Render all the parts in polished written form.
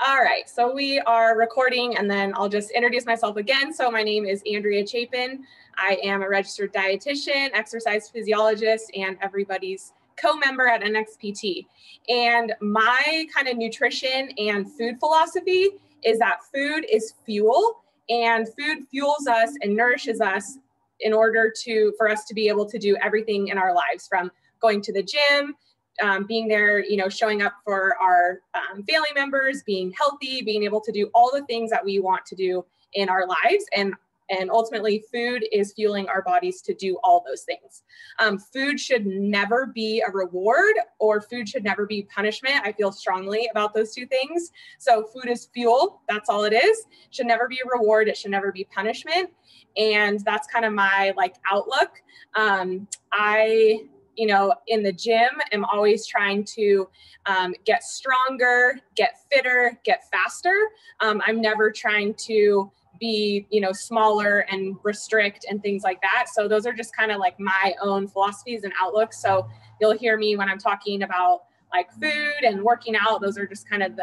All right, so we are recording, and then I'll just introduce myself again. So my name is Andrea Chapin. I am a registered dietitian, exercise physiologist, and everybody's co-member at NXPT. And my kind of nutrition and food philosophy is that food is fuel, and food fuels us and nourishes us in order for us to be able to do everything in our lives, from going to the gym, being there, showing up for our family members, being healthy, being able to do all the things that we want to do in our lives. And ultimately, food is fueling our bodies to do all those things. Food should never be a reward, or food should never be punishment. I feel strongly about those two things. So food is fuel. That's all it is. It should never be a reward. It should never be punishment. And that's kind of my outlook. In the gym, I'm always trying to get stronger, get fitter, get faster. I'm never trying to be, smaller and restrict and things like that. So those are just kind of my own philosophies and outlooks. So you'll hear me when I'm talking about food and working out. Those are just kind of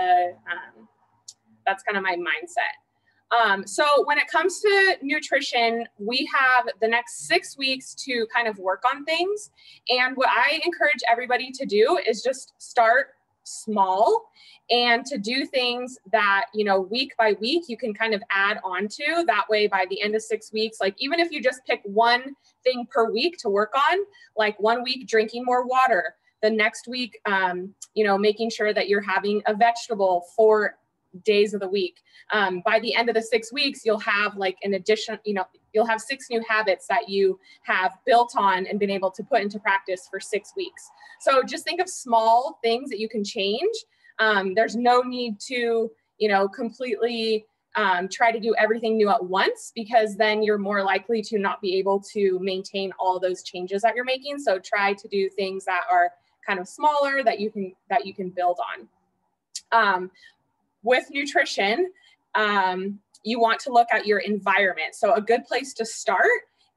that's kind of my mindset. So when it comes to nutrition, we have the next 6 weeks to kind of work on things. And what I encourage everybody to do is just start small and to do things that, week by week, you can kind of add on to. That way, by the end of 6 weeks, even if you just pick one thing per week to work on, 1 week drinking more water, the next week, making sure that you're having a vegetable for days of the week. By the end of the 6 weeks, you'll have an addition, you'll have 6 new habits that you have built on and been able to put into practice for 6 weeks. So just think of small things that you can change. There's no need to, completely try to do everything new at once, because then you're more likely to not be able to maintain all those changes that you're making. So try to do things that are kind of smaller that you can build on. With nutrition, you want to look at your environment. So a good place to start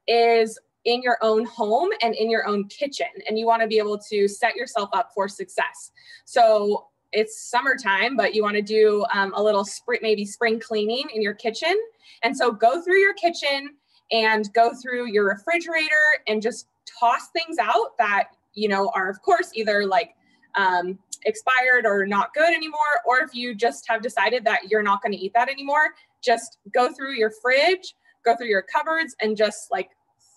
is in your own home and in your own kitchen. And you want to be able to set yourself up for success. So it's summertime, but you want to do a little maybe spring cleaning in your kitchen. And so go through your kitchen and go through your refrigerator and just toss things out that, are of course either expired or not good anymore, or if you just have decided that you're not going to eat that anymore, just go through your fridge, go through your cupboards, and just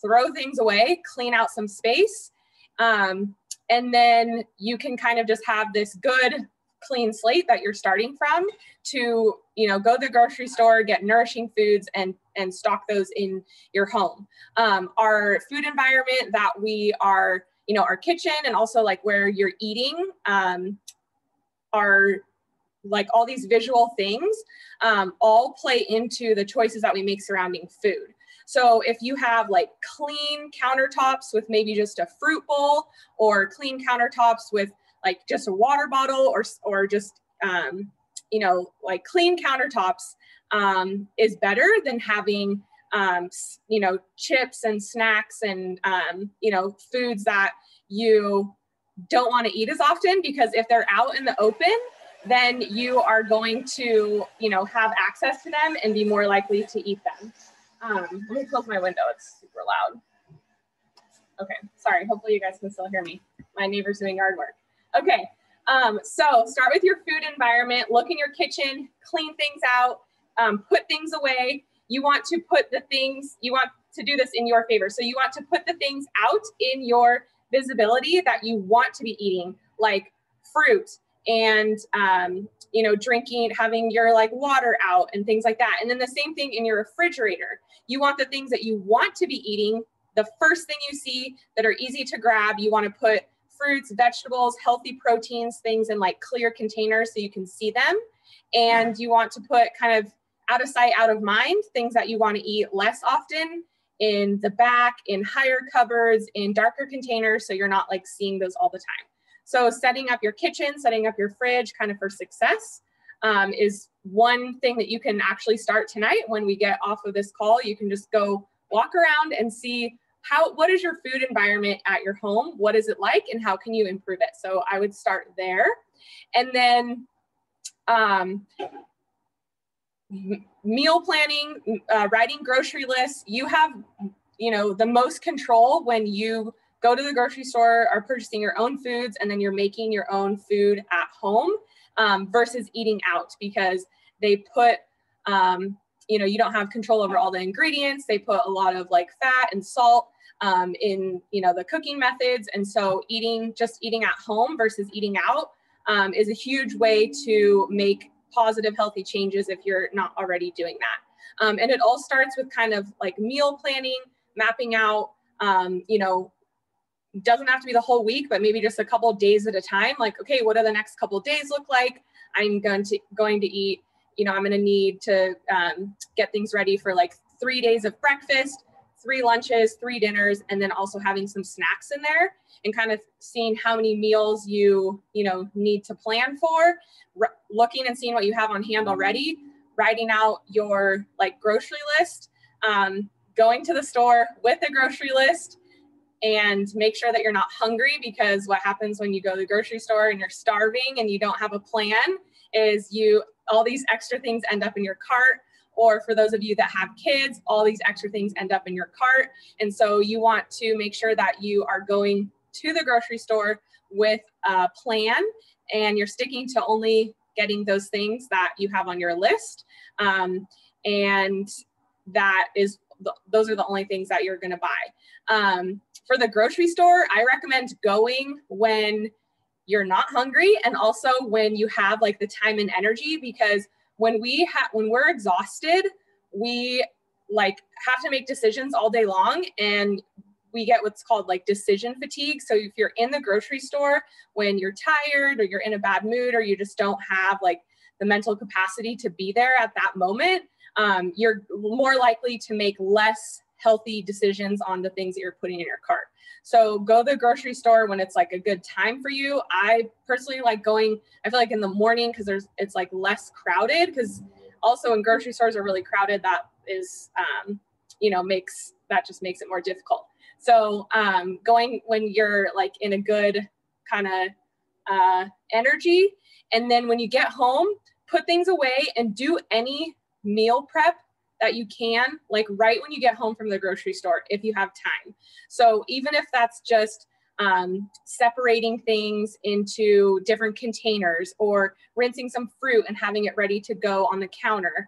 throw things away, clean out some space. And then you can kind of just have this good clean slate that you're starting from to, go to the grocery store, get nourishing foods and stock those in your home. Our food environment that we are, our kitchen and also where you're eating are all these visual things all play into the choices that we make surrounding food. So if you have clean countertops with maybe just a fruit bowl, or clean countertops with just a water bottle, or just, clean countertops is better than having chips and snacks and, foods that you don't want to eat as often, because if they're out in the open, then you are going to, have access to them and be more likely to eat them. Let me close my window. It's super loud. Okay, sorry. Hopefully you guys can still hear me. My neighbor's doing yard work. Okay, so start with your food environment. Look in your kitchen, clean things out, put things away. You want to put you want to do this in your favor. So you want to put the things out in your visibility that you want to be eating, like fruit and, drinking, having your water out and things like that. And then the same thing in your refrigerator. You want the things that you want to be eating, the first thing you see that are easy to grab. You want to put fruits, vegetables, healthy proteins, things in clear containers so you can see them. And you want to put kind of out of sight, out of mind, things that you want to eat less often in the back, in higher cupboards, in darker containers, so you're not seeing those all the time. So setting up your kitchen, setting up your fridge kind of for success is one thing that you can actually start tonight. When we get off of this call, you can just go walk around and see what is your food environment at your home? What is it like, and how can you improve it? So I would start there. And then Meal planning, writing grocery lists, you have, you know, the most control when you go to the grocery store, are purchasing your own foods, and then you're making your own food at home versus eating out, because they put, you know, you don't have control over all the ingredients. They put a lot of like fat and salt in, you know, the cooking methods. And so just eating at home versus eating out is a huge way to make positive, healthy changes if you're not already doing that. And it all starts with kind of like meal planning, mapping out, you know, doesn't have to be the whole week, but maybe just a couple of days at a time. Like, okay, what do the next couple of days look like? I'm going to eat, you know, I'm going to need to get things ready for like 3 days of breakfast, 3 lunches, 3 dinners, and then also having some snacks in there, and kind of seeing how many meals you know, need to plan for, looking and seeing what you have on hand already, writing out your like grocery list, going to the store with a grocery list, and make sure that you're not hungry, because what happens when you go to the grocery store and you're starving and you don't have a plan is all these extra things end up in your cart. Or for those of you that have kids, all these extra things end up in your cart. And so you want to make sure that you are going to the grocery store with a plan, and you're sticking to only getting those things that you have on your list. And that is, those are the only things that you're going to buy. For the grocery store, I recommend going when you're not hungry, and also when you have like the time and energy, because when we're exhausted, we like have to make decisions all day long, and we get what's called like decision fatigue. So if you're in the grocery store when you're tired, or you're in a bad mood, or you just don't have like the mental capacity to be there at that moment, you're more likely to make less healthy decisions on the things that you're putting in your cart. So go to the grocery store when it's like a good time for you. I personally like going, I feel like in the morning, because it's like less crowded, because also when grocery stores are really crowded, that is, you know, just makes it more difficult. So going when you're like in a good kind of energy, and then when you get home, put things away and do any meal prep that you can, like right when you get home from the grocery store, if you have time. So even if that's just separating things into different containers, or rinsing some fruit and having it ready to go on the counter,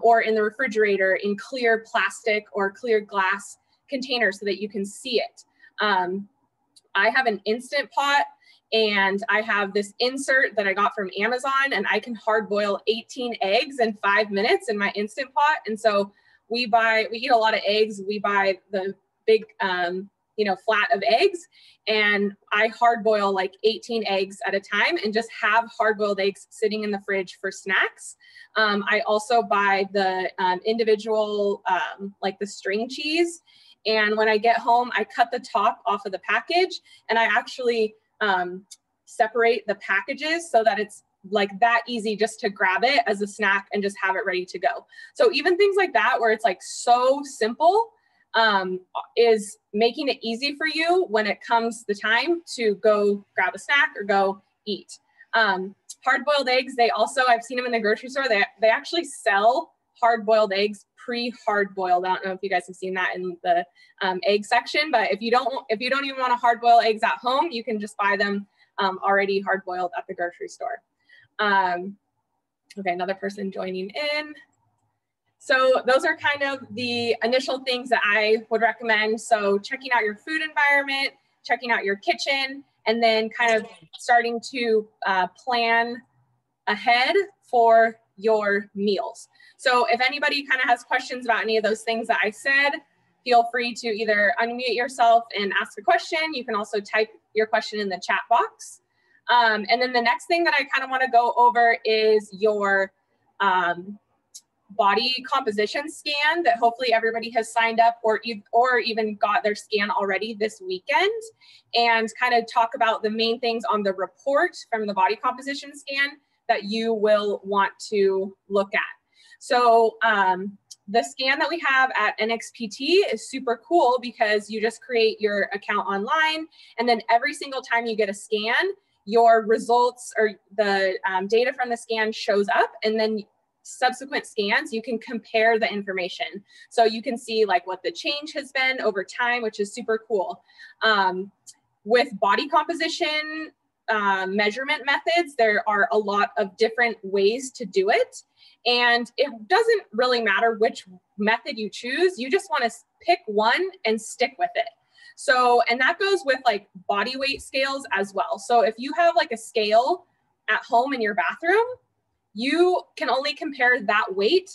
or in the refrigerator in clear plastic or clear glass containers so that you can see it. I have an Instant Pot, and I have this insert that I got from Amazon, and I can hard boil 18 eggs in 5 minutes in my Instant Pot. And so we eat a lot of eggs. We buy the big, you know, flat of eggs, and I hard boil like 18 eggs at a time, and just have hard boiled eggs sitting in the fridge for snacks. I also buy the individual, like the string cheese. And when I get home, I cut the top off of the package, and I actually separate the packages so that it's like that easy just to grab it as a snack and just have it ready to go. So even things like that, where it's like so simple, is making it easy for you when it comes the time to go grab a snack or go eat. Hard-boiled eggs, I've seen them in the grocery store. They actually sell hard-boiled eggs pre-hard-boiled. I don't know if you guys have seen that in the egg section, but if you don't even want to hard-boil eggs at home, you can just buy them already hard-boiled at the grocery store. Okay, another person joining in. So those are kind of the initial things that I would recommend. So checking out your food environment, checking out your kitchen, and then kind of starting to plan ahead for your meals. So if anybody kind of has questions about any of those things that I said, feel free to either unmute yourself and ask a question. You can also type your question in the chat box. And then the next thing that I kind of want to go over is your body composition scan that hopefully everybody has signed up or even got their scan already this weekend, and kind of talk about the main things on the report from the body composition scan that you will want to look at. So the scan that we have at NXPT is super cool, because you just create your account online, and then every single time you get a scan, your results or the data from the scan shows up, and then subsequent scans, you can compare the information. So you can see like what the change has been over time, which is super cool. With body composition measurement methods, there are a lot of different ways to do it. And it doesn't really matter which method you choose. You just want to pick one and stick with it. So, and that goes with like body weight scales as well. So if you have like a scale at home in your bathroom, you can only compare that weight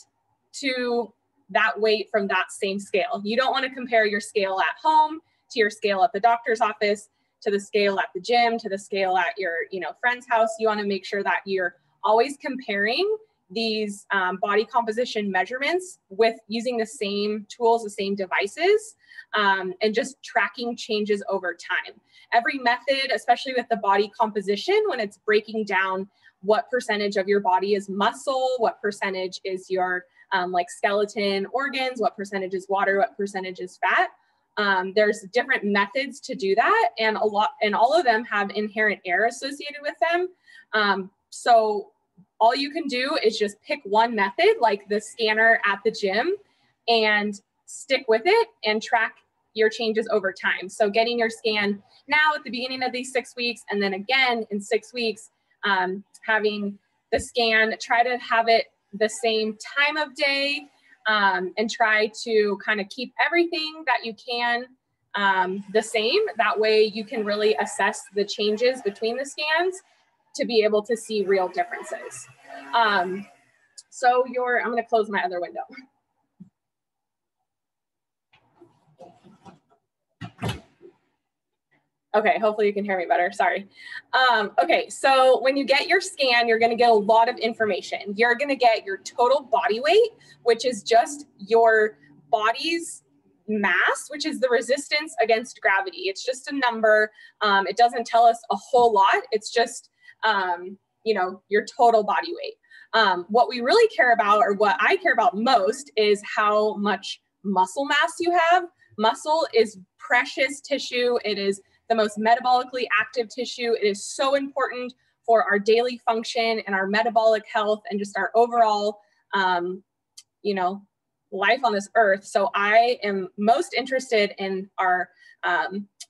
to that weight from that same scale. You don't want to compare your scale at home to your scale at the doctor's office, to the scale at the gym, to the scale at your friend's house. You want to make sure that you're always comparing these body composition measurements with using the same tools, the same devices, and just tracking changes over time. Every method, especially with the body composition, when it's breaking down what percentage of your body is muscle, what percentage is your like skeleton organs, what percentage is water, what percentage is fat. There's different methods to do that, and all of them have inherent error associated with them. So all you can do is just pick one method, like the scanner at the gym, and stick with it and track your changes over time. So getting your scan now at the beginning of these 6 weeks, and then again in 6 weeks, having the scan, try to have it the same time of day, and try to kind of keep everything that you can the same. That way you can really assess the changes between the scans to be able to see real differences. So I'm gonna close my other window. Okay, hopefully you can hear me better, sorry. Okay, so when you get your scan, you're gonna get a lot of information. You're gonna get your total body weight, which is just your body's mass, which is the resistance against gravity. It's just a number. It doesn't tell us a whole lot. It's just, your total body weight. What we really care about, or what I care about most, is how much muscle mass you have. Muscle is precious tissue. It is the most metabolically active tissue. It is so important for our daily function and our metabolic health and just our overall, life on this earth. So I am most interested in our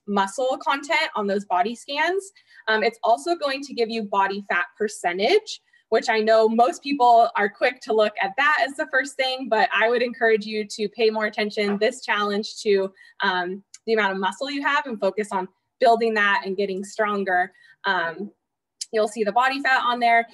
muscle content on those body scans. It's also going to give you body fat percentage, which I know most people are quick to look at that as the first thing, but I would encourage you to pay more attention this challenge to the amount of muscle you have and focus on building that and getting stronger. You'll see the body fat on there.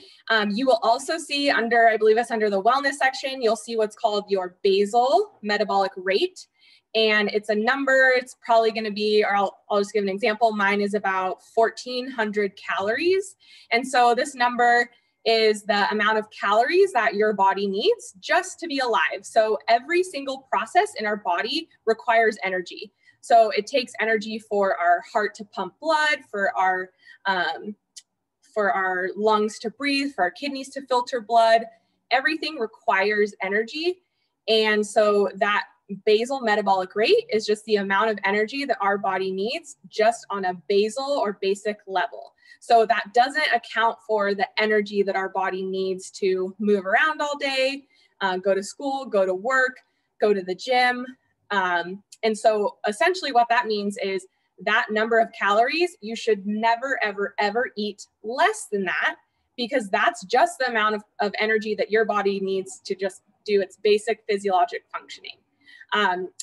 You will also see under, I believe it's under the wellness section, you'll see what's called your basal metabolic rate. And it's a number, it's probably gonna be, or I'll just give an example. Mine is about 1,400 calories. And so this number is the amount of calories that your body needs just to be alive. So every single process in our body requires energy. So it takes energy for our heart to pump blood, for our lungs to breathe, for our kidneys to filter blood. Everything requires energy. And so that basal metabolic rate is just the amount of energy that our body needs just on a basal or basic level. So that doesn't account for the energy that our body needs to move around all day, go to school, go to work, go to the gym. And so essentially what that means is that number of calories, you should never, ever, ever eat less than that, because that's just the amount of energy that your body needs to just do its basic physiologic functioning.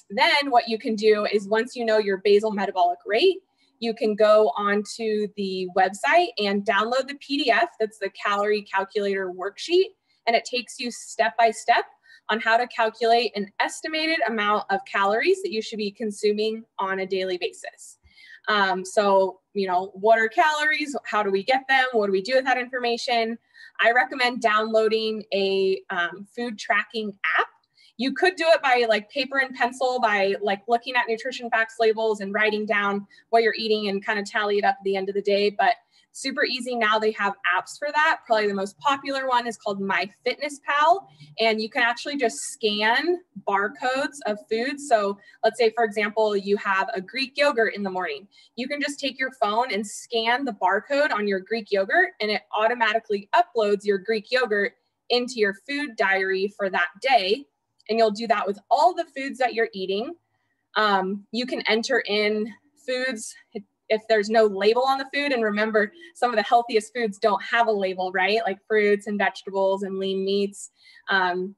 Then what you can do is, once you know your basal metabolic rate, you can go onto the website and download the PDF. That's the calorie calculator worksheet. And it takes you step by step on how to calculate an estimated amount of calories that you should be consuming on a daily basis. So, what are calories? How do we get them? What do we do with that information? I recommend downloading a food tracking app. You could do it by like paper and pencil, by like looking at nutrition facts labels and writing down what you're eating and kind of tally it up at the end of the day. But Super easy now. They have apps for that. Probably the most popular one is called MyFitnessPal, and you can actually just scan barcodes of food. So let's say, for example, you have a Greek yogurt in the morning. You can just take your phone and scan the barcode on your Greek yogurt, and it automatically uploads your Greek yogurt into your food diary for that day. And you'll do that with all the foods that you're eating. You can enter in foods if there's no label on the food. And remember, some of the healthiest foods don't have a label, right? Like fruits and vegetables and lean meats. And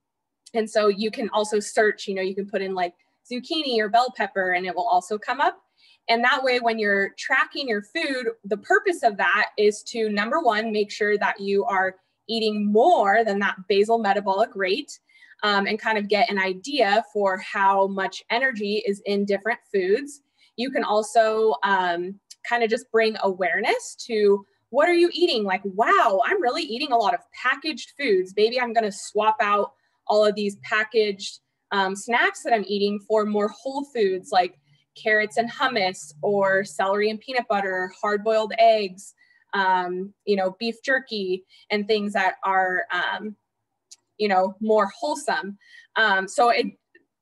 so you can also search, you know, you can put in like zucchini or bell pepper and it will also come up. And that way, when you're tracking your food, the purpose of that is to, number one, make sure that you are eating more than that basal metabolic rate, and kind of get an idea for how much energy is in different foods. You can also kind of just bring awareness to what are you eating? Like, wow, I'm really eating a lot of packaged foods. Maybe I'm going to swap out all of these packaged snacks that I'm eating for more whole foods like carrots and hummus, or celery and peanut butter, hard-boiled eggs, you know, beef jerky, and things that are, you know, more wholesome. So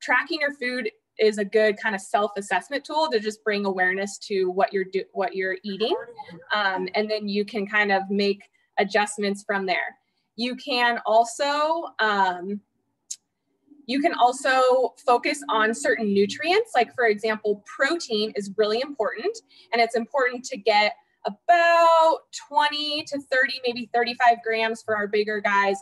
tracking your food is a good kind of self-assessment tool to just bring awareness to what you're eating. And then you can kind of make adjustments from there. You can also focus on certain nutrients. Like, for example, protein is really important, and it's important to get about 20 to 30, maybe 35 grams for our bigger guys,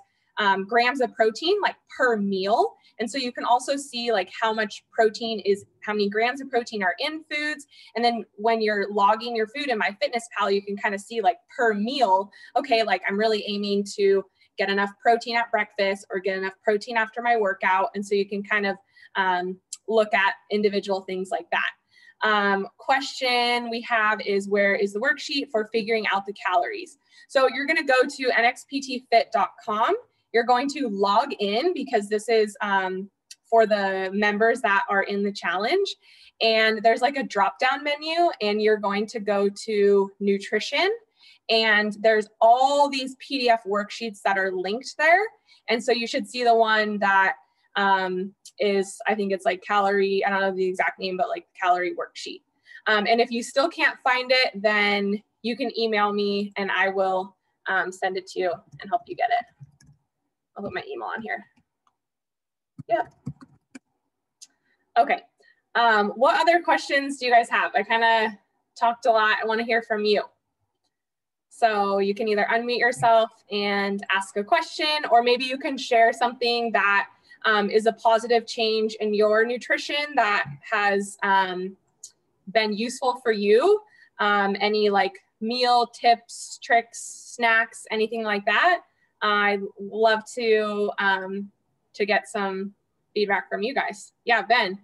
grams of protein, like per meal. And so you can also see like how much protein is, how many grams of protein are in foods. And then when you're logging your food in MyFitnessPal, you can kind of see like per meal, okay, like I'm really aiming to get enough protein at breakfast or get enough protein after my workout. And so you can kind of look at individual things like that. Question we have is, where is the worksheet for figuring out the calories? So you're going to go to nxptfit.com. You're going to log in, because this is for the members that are in the challenge. And there's like a drop-down menu, and you're going to go to nutrition. And there's all these PDF worksheets that are linked there. And so you should see the one that is, I think it's like calorie, I don't know the exact name, but like calorie worksheet. And if you still can't find it, then you can email me and I will send it to you and help you get it. I'll put my email on here. Yeah. Okay. What other questions do you guys have? I kind of talked a lot. I want to hear from you. So you can either unmute yourself and ask a question, or maybe you can share something that is a positive change in your nutrition that has been useful for you. Any like meal tips, tricks, snacks, anything like that. I'd love to get some feedback from you guys. Yeah, Ben.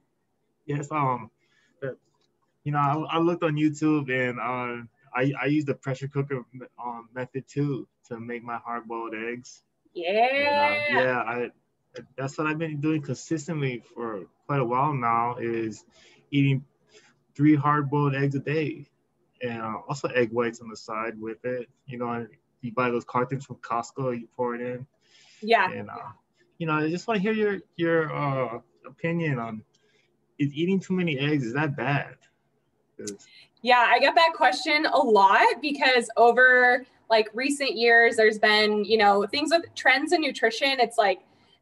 Yes, you know, I looked on YouTube, and I use the pressure cooker method too to make my hard-boiled eggs. Yeah. And, yeah, that's what I've been doing consistently for quite a while now, is eating 3 hard-boiled eggs a day, and also egg whites on the side with it. You know, and you buy those cartons from Costco, you pour it in. Yeah. And you know, I just want to hear your opinion on, is eating too many eggs, is that bad? Yeah, I get that question a lot, because over like recent years, there's been, you know, things with trends in nutrition. It's like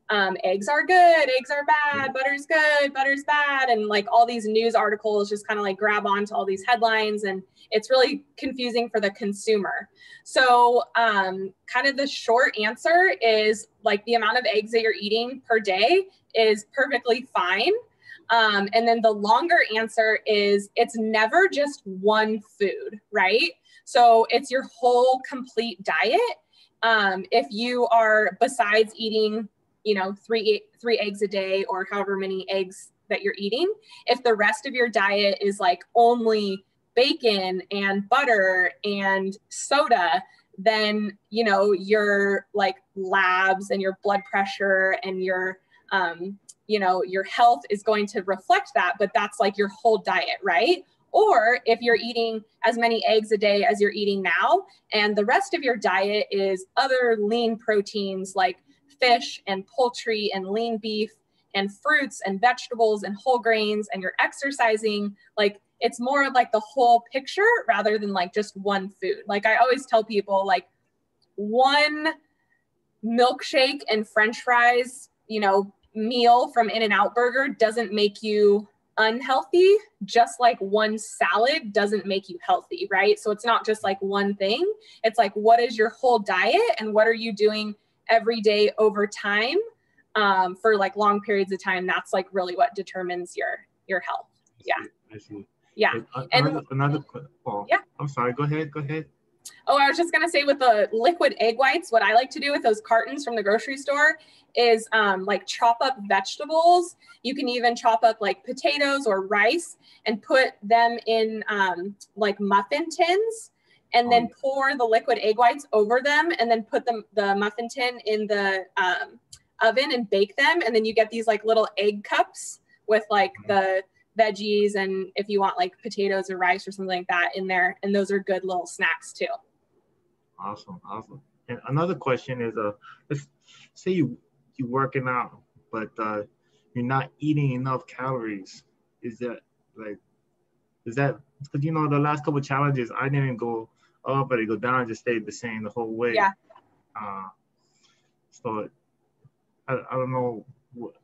eggs are good, eggs are bad, butter's good, butter's bad. And like all these news articles just kind of like grab onto all these headlines, and it's really confusing for the consumer. So kind of the short answer is like the amount of eggs that you're eating per day is perfectly fine. And then the longer answer is, it's never just one food, right? So it's your whole complete diet. If you are, besides eating, you know, three eggs a day, or however many eggs that you're eating, if the rest of your diet is like only bacon and butter and soda, then, you know, your like labs and your blood pressure and your, you know, your health is going to reflect that, but that's like your whole diet, right? Or if you're eating as many eggs a day as you're eating now, and the rest of your diet is other lean proteins like fish and poultry and lean beef and fruits and vegetables and whole grains, and you're exercising, like it's more like the whole picture rather than like just one food. Like I always tell people, like one milkshake and French fries, you know, meal from In-N-Out Burger doesn't make you unhealthy, just like one salad doesn't make you healthy, right? So it's not just like one thing. It's like, what is your whole diet and what are you doing every day over time for like long periods of time? That's like really what determines your health. Yeah. I see. Yeah. Another oh, yeah. I'm sorry. Go ahead. Oh, I was just going to say with the liquid egg whites, what I like to do with those cartons from the grocery store is like chop up vegetables. You can even chop up like potatoes or rice and put them in like muffin tins and then pour the liquid egg whites over them and then put the muffin tin in the oven and bake them. And then you get these like little egg cups with like the veggies and if you want like potatoes or rice or something like that in there, and those are good little snacks too. Awesome. And another question is let's say you're working out but you're not eating enough calories. Is that because you know the last couple of challenges I didn't go up but it go down, just stayed the same the whole way. Yeah. So I don't know,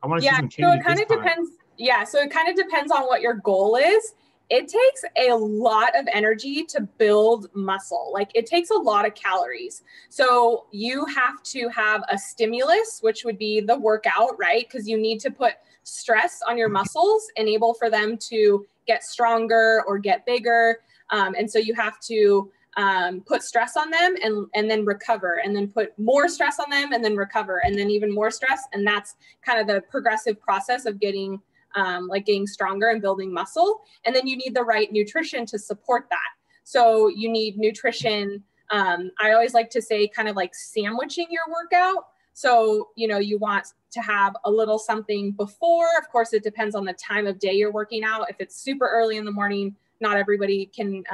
I want to see some changes. So it kind of depends. Yeah, so it kind of depends on what your goal is. It takes a lot of energy to build muscle. Like it takes a lot of calories. So you have to have a stimulus, which would be the workout, right? Because you need to put stress on your muscles, enable for them to get stronger or get bigger. And so you have to put stress on them and then recover, and then put more stress on them and then recover, and then even more stress. And that's kind of the progressive process of getting stronger and building muscle. And then you need the right nutrition to support that. So you need nutrition. I always like to say kind of like sandwiching your workout. So, you know, you want to have a little something before. Of course, it depends on the time of day you're working out. If it's super early in the morning, not everybody can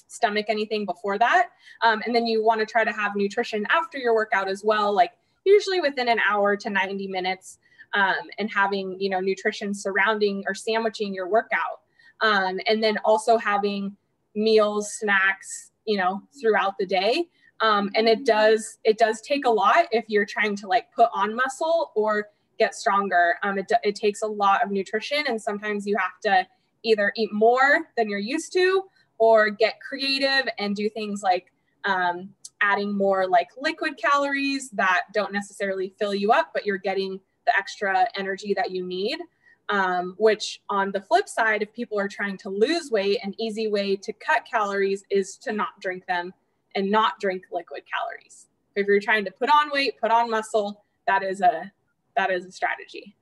stomach anything before that. And then you want to try to have nutrition after your workout as well, like usually within an hour to 90 minutes. And having, you know, nutrition surrounding or sandwiching your workout. And then also having meals, snacks, you know, throughout the day. And it does take a lot if you're trying to like put on muscle or get stronger. It takes a lot of nutrition, and sometimes you have to either eat more than you're used to or get creative and do things like adding more like liquid calories that don't necessarily fill you up, but you're getting the extra energy that you need, which on the flip side, if people are trying to lose weight, an easy way to cut calories is to not drink them and not drink liquid calories. If you're trying to put on weight, put on muscle, that is a strategy.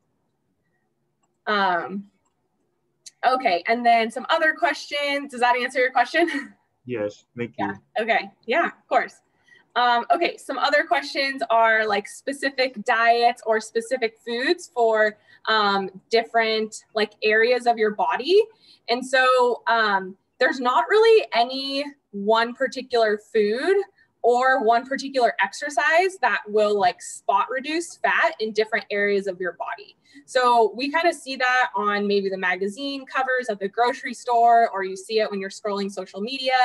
Okay, and then some other questions. Does that answer your question? Yes, thank you. Yeah. Okay, yeah, of course. Okay, some other questions are like specific diets or specific foods for different like areas of your body. And so there's not really any one particular food or one particular exercise that will like spot reduce fat in different areas of your body. So we kind of see that on maybe the magazine covers at the grocery store, or you see it when you're scrolling social media,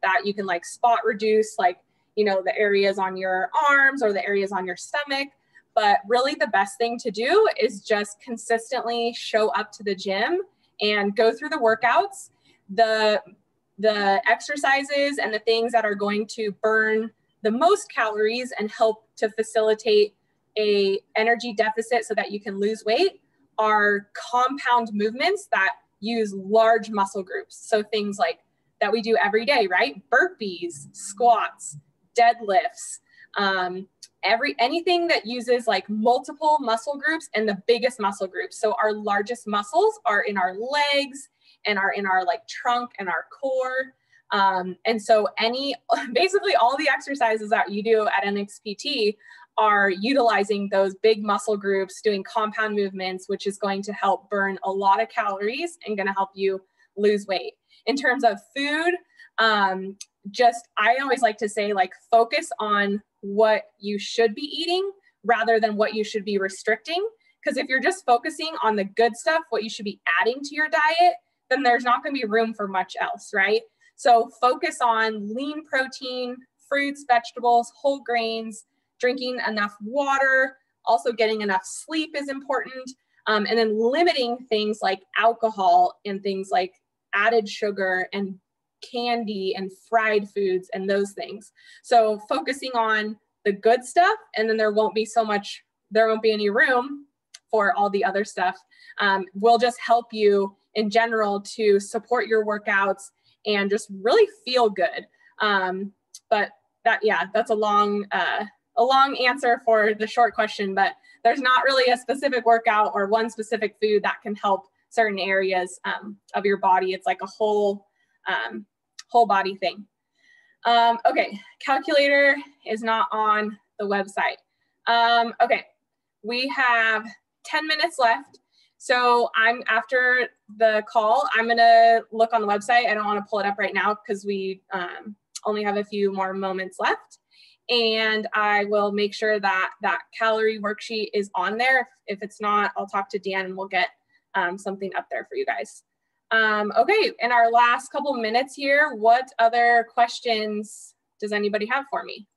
that you can like spot reduce like, you know, the areas on your arms or the areas on your stomach. But really the best thing to do is just consistently show up to the gym and go through the workouts, the exercises and the things that are going to burn the most calories and help to facilitate a energy deficit so that you can lose weight are compound movements that use large muscle groups. So things like that we do every day, right? Burpees, squats, deadlifts, anything that uses like multiple muscle groups and the biggest muscle groups. So our largest muscles are in our legs and are in our like trunk and our core. And so basically all the exercises that you do at NXPT are utilizing those big muscle groups, doing compound movements, which is going to help burn a lot of calories and going to help you lose weight. In terms of food, I always like to say, like, focus on what you should be eating rather than what you should be restricting. Because if you're just focusing on the good stuff, what you should be adding to your diet, then there's not going to be room for much else, right? So focus on lean protein, fruits, vegetables, whole grains, drinking enough water, also getting enough sleep is important, and then limiting things like alcohol and things like added sugar and candy and fried foods and those things. So focusing on the good stuff, and then there won't be any room for all the other stuff, will just help you in general to support your workouts and just really feel good. But that's a long answer for the short question, but there's not really a specific workout or one specific food that can help certain areas of your body. It's like a whole body thing. Okay, calculator is not on the website. Okay, we have 10 minutes left. So after the call, I'm gonna look on the website. I don't wanna pull it up right now because we only have a few more moments left. And I will make sure that that calorie worksheet is on there. If it's not, I'll talk to Dan and we'll get something up there for you guys. Okay, in our last couple minutes here, what other questions does anybody have for me?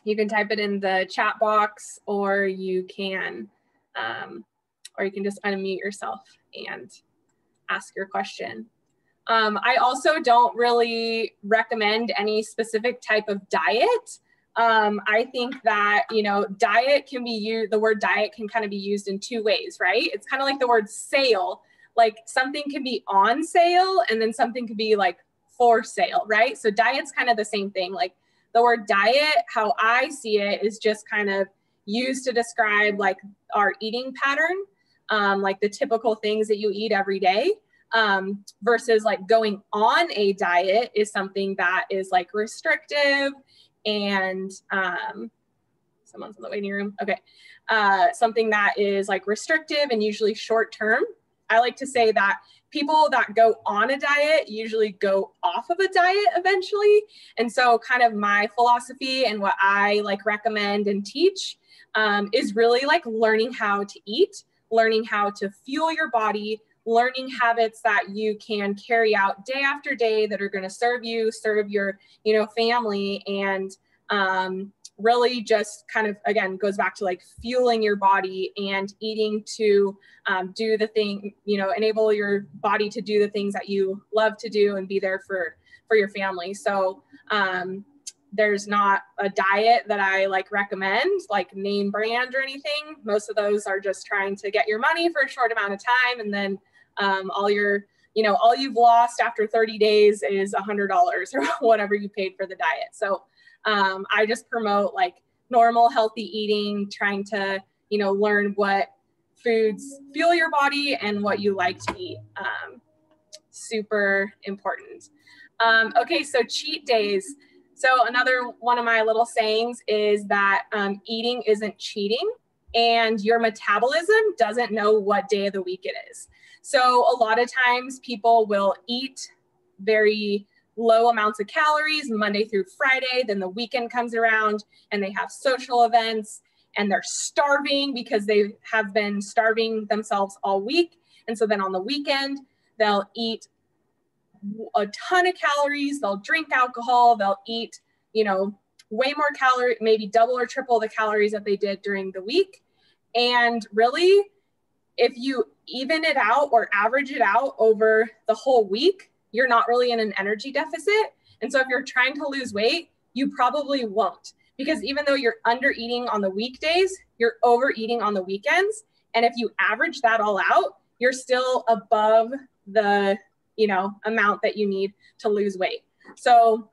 You can type it in the chat box, or you can just unmute yourself and ask your question. I also don't really recommend any specific type of diet. I think that, diet can be used, the word diet can kind of be used in two ways, right? It's kind of like the word sale, like something can be on sale and then something could be like for sale, right? So diet's kind of the same thing. Like the word diet, how I see it, is just kind of used to describe like our eating pattern, like the typical things that you eat every day. Versus like going on a diet is something that is like restrictive and someone's in the waiting room. Okay. Something that is like restrictive and usually short term. I like to say that people that go on a diet usually go off of a diet eventually. And so kind of my philosophy and what I like recommend and teach is really like learning how to eat, learning how to fuel your body, learning habits that you can carry out day after day that are going to serve you, serve your, family, and really just kind of, again, goes back to like fueling your body and eating to do the thing, enable your body to do the things that you love to do and be there for your family. So there's not a diet that I like recommend, like name brand or anything. Most of those are just trying to get your money for a short amount of time, and then all you've lost after 30 days is $100 or whatever you paid for the diet. So I just promote like normal, healthy eating, trying to, learn what foods fuel your body and what you like to eat. Super important. Okay, so cheat days. So another one of my little sayings is that eating isn't cheating, and your metabolism doesn't know what day of the week it is. So a lot of times people will eat very low amounts of calories Monday through Friday, then the weekend comes around and they have social events and they're starving because they have been starving themselves all week. And so then on the weekend, they'll eat a ton of calories, they'll drink alcohol, they'll eat, way more calories, maybe double or triple the calories that they did during the week. And really, if you even it out or average it out over the whole week, you're not really in an energy deficit. And so if you're trying to lose weight, you probably won't, because even though you're under eating on the weekdays, you're overeating on the weekends. And if you average that all out, you're still above the, amount that you need to lose weight. So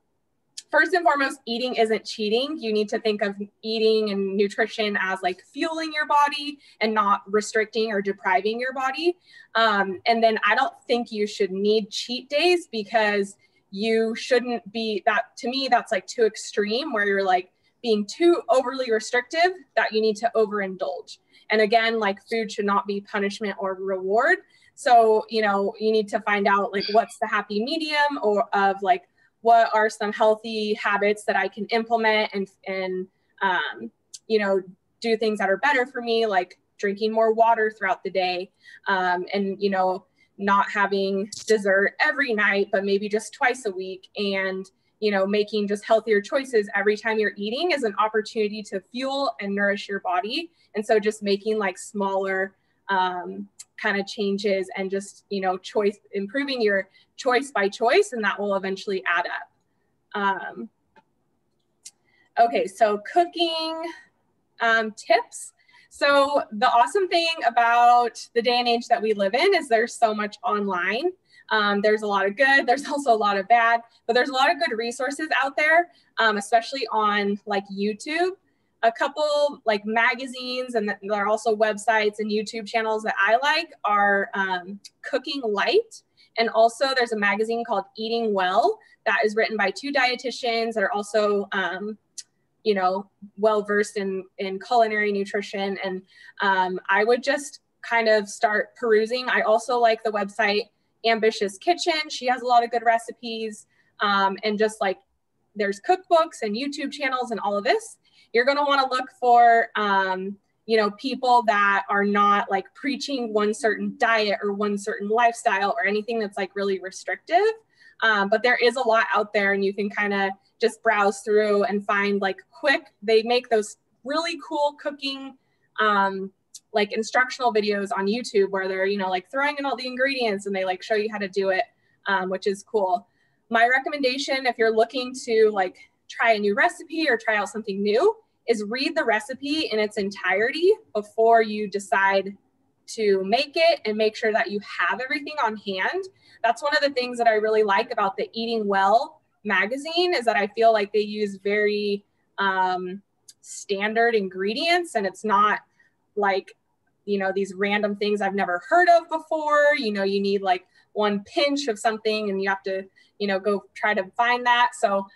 first and foremost, eating isn't cheating. You need to think of eating and nutrition as like fueling your body and not restricting or depriving your body. And then I don't think you should need cheat days, because you shouldn't be that. To me, that's like too extreme, where you're like being too overly restrictive that you need to overindulge. And again, like food should not be punishment or reward. So, you know, you need to find out like what's the happy medium, or of like what are some healthy habits that I can implement and you know, do things that are better for me, like drinking more water throughout the day, and, you know, not having dessert every night, but maybe just twice a week. And, you know, making just healthier choices every time you're eating is an opportunity to fuel and nourish your body. And so just making like smaller kind of changes and just, you know, improving your choice by choice, and that will eventually add up. Okay, so cooking tips. So the awesome thing about the day and age that we live in is there's so much online. There's a lot of good, there's also a lot of bad, but there's a lot of good resources out there, especially on like YouTube. A couple like magazines, and there are also websites and YouTube channels that I like are Cooking Light. And also there's a magazine called Eating Well that is written by 2 dietitians that are also you know, well-versed in culinary nutrition. And I would just kind of start perusing. I also like the website Ambitious Kitchen. She has a lot of good recipes, and just like there's cookbooks and YouTube channels and all of this. You're going to want to look for, you know, people that are not like preaching one certain diet or one certain lifestyle or anything that's like really restrictive. But there is a lot out there, and you can kind of just browse through and find like they make those really cool cooking, like instructional videos on YouTube where they're, you know, like throwing in all the ingredients and they like show you how to do it, which is cool. My recommendation, if you're looking to like try a new recipe or try out something new, is read the recipe in its entirety before you decide to make it, and make sure that you have everything on hand. That's one of the things that I really like about the Eating Well magazine, is that I feel like they use very standard ingredients, and it's not like, you know, these random things I've never heard of before. You know, you need like one pinch of something and you have to, you know, go try to find that. So,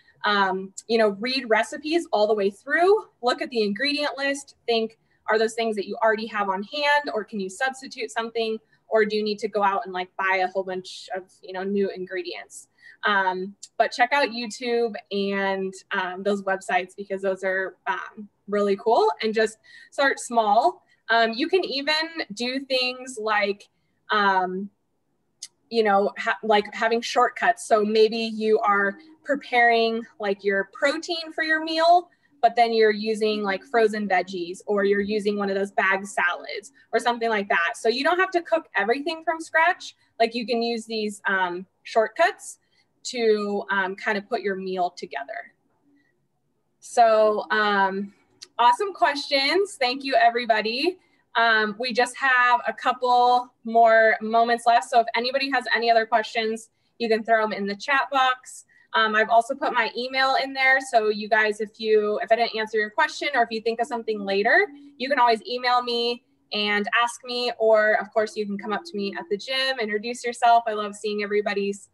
you know, read recipes all the way through, look at the ingredient list, think, are those things that you already have on hand, or can you substitute something, or do you need to go out and like buy a whole bunch of, you know, new ingredients? But check out YouTube and those websites, because those are really cool, and just start small. You can even do things like, you know, like having shortcuts. So maybe you are preparing like your protein for your meal, but then you're using like frozen veggies, or you're using one of those bag salads or something like that. So you don't have to cook everything from scratch. Like you can use these shortcuts to kind of put your meal together. So awesome questions. Thank you, everybody. We just have a couple more moments left. So if anybody has any other questions, you can throw them in the chat box. I've also put my email in there. So you guys, if I didn't answer your question, or if you think of something later, you can always email me and ask me, or of course you can come up to me at the gym, introduce yourself. I love seeing everybody's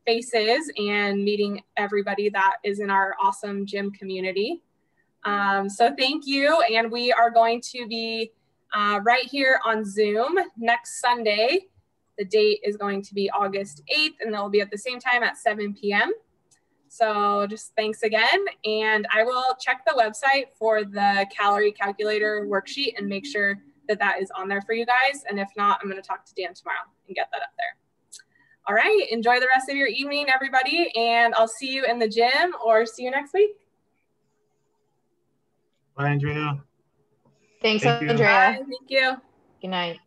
faces and meeting everybody that is in our awesome gym community. So thank you. And we are going to be right here on Zoom next Sunday. The date is going to be August 8th, and they'll be at the same time at 7 p.m. So just thanks again. And I will check the website for the calorie calculator worksheet and make sure that that is on there for you guys. And if not, I'm going to talk to Dan tomorrow and get that up there. All right. Enjoy the rest of your evening, everybody. And I'll see you in the gym, or see you next week. Bye, Andrea. Thanks, Thank you. Andrea. Bye. Thank you. Good night.